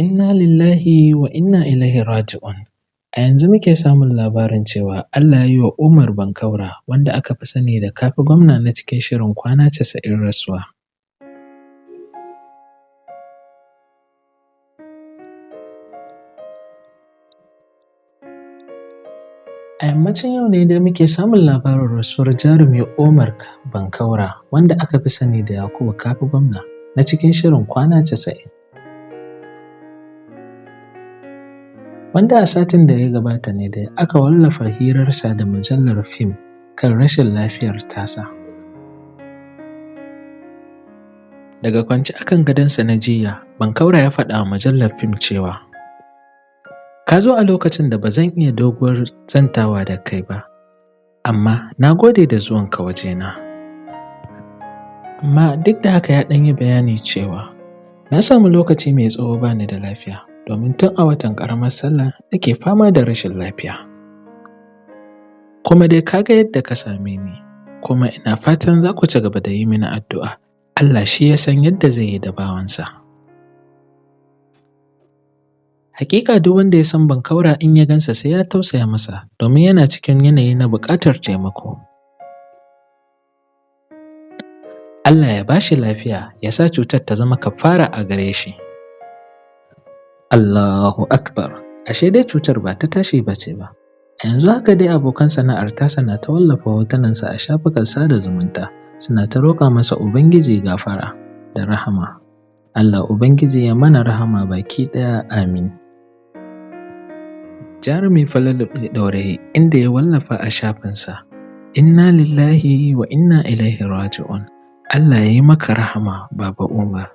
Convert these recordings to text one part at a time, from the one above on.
Inna lillahi wa inna ilaihi raji'un. A yanzu muke samun labarin cewa Allah ya yi wa Umar Bankaura, wanda aka fi sani da Kafi Gwamna na cikin shirin Kwana 90 rasuwa. A yammacin yau ne dai muke samun labarin rasuwar jarumi Umar Bankaura, wanda aka fi sani da Yakubu Kafi Gwamna na cikin shirin Kwana 90. Wanda a satin da ya gabata ne dai aka wallafa hirarsa da mujallar fim kan rashin lafiyar tasa. Daga kwance akan gadonsa na jiya, Bankaura ya faɗa wa mujallar fim cewa, "Ka zo a lokacin da ba zan iya doguwar zantawa da kai ba, amma na gode da zuwanka wajena." Amma duk da haka ya ɗan yi bayani cewa, "Na samu lokaci mai tsawo ba ni da lafiya, domin tun a watan ƙaramar sallah nake fama da rashin lafiya. Kuma dai ka ga yadda ka same ni, kuma ina fatan za ku ci gaba da yi mini addu'a. Allah shi ya san yadda zai yi da bawansa." Hakika duk wanda ya san Bankaura in ya gansa sai ya tausaya masa, domin yana cikin yanayi na buƙatar taimako. Allah ya ba shi lafiya, ya sa cutar ta zama kafara a gare shi. Allahu Akbar, ashe dai cutar ba ta tashi ba ce ba. A yanzu haka dai abokan sana'ar tasa na ta wallafa hotunansa a shafukan sada zumunta, suna ta roƙa masa Ubangiji gafara da rahama. Allah Ubangiji ya mana rahama baki ɗaya, amin. Jarumi Falalu Ɗorayi inda ya wallafa a shafinsa, "Inna lillahi wa inna ilaihi raji'un. Allah ya yi maka rahama, Baba Umar."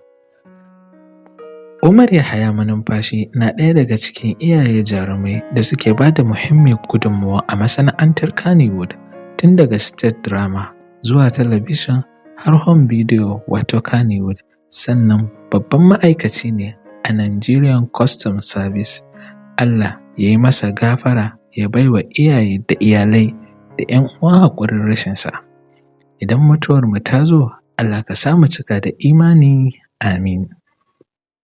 Umar Yahaya Manumfashi na ɗaya daga cikin iyaye jarumai da suke ba da muhimmiyar gudunmawa a masana'antar Kannywood, tun daga stage drama zuwa talabijin har home video wato Kannywood, sannan babban ma'aikaci ne a Nigerian Customs Service. Allah ya yi masa gafara, ya bai wa iyaye da iyalai da 'yan uwa haƙurin rashinsa. Idan mutuwarmu ta zo, Allah ka sa mu cika da imani, amin.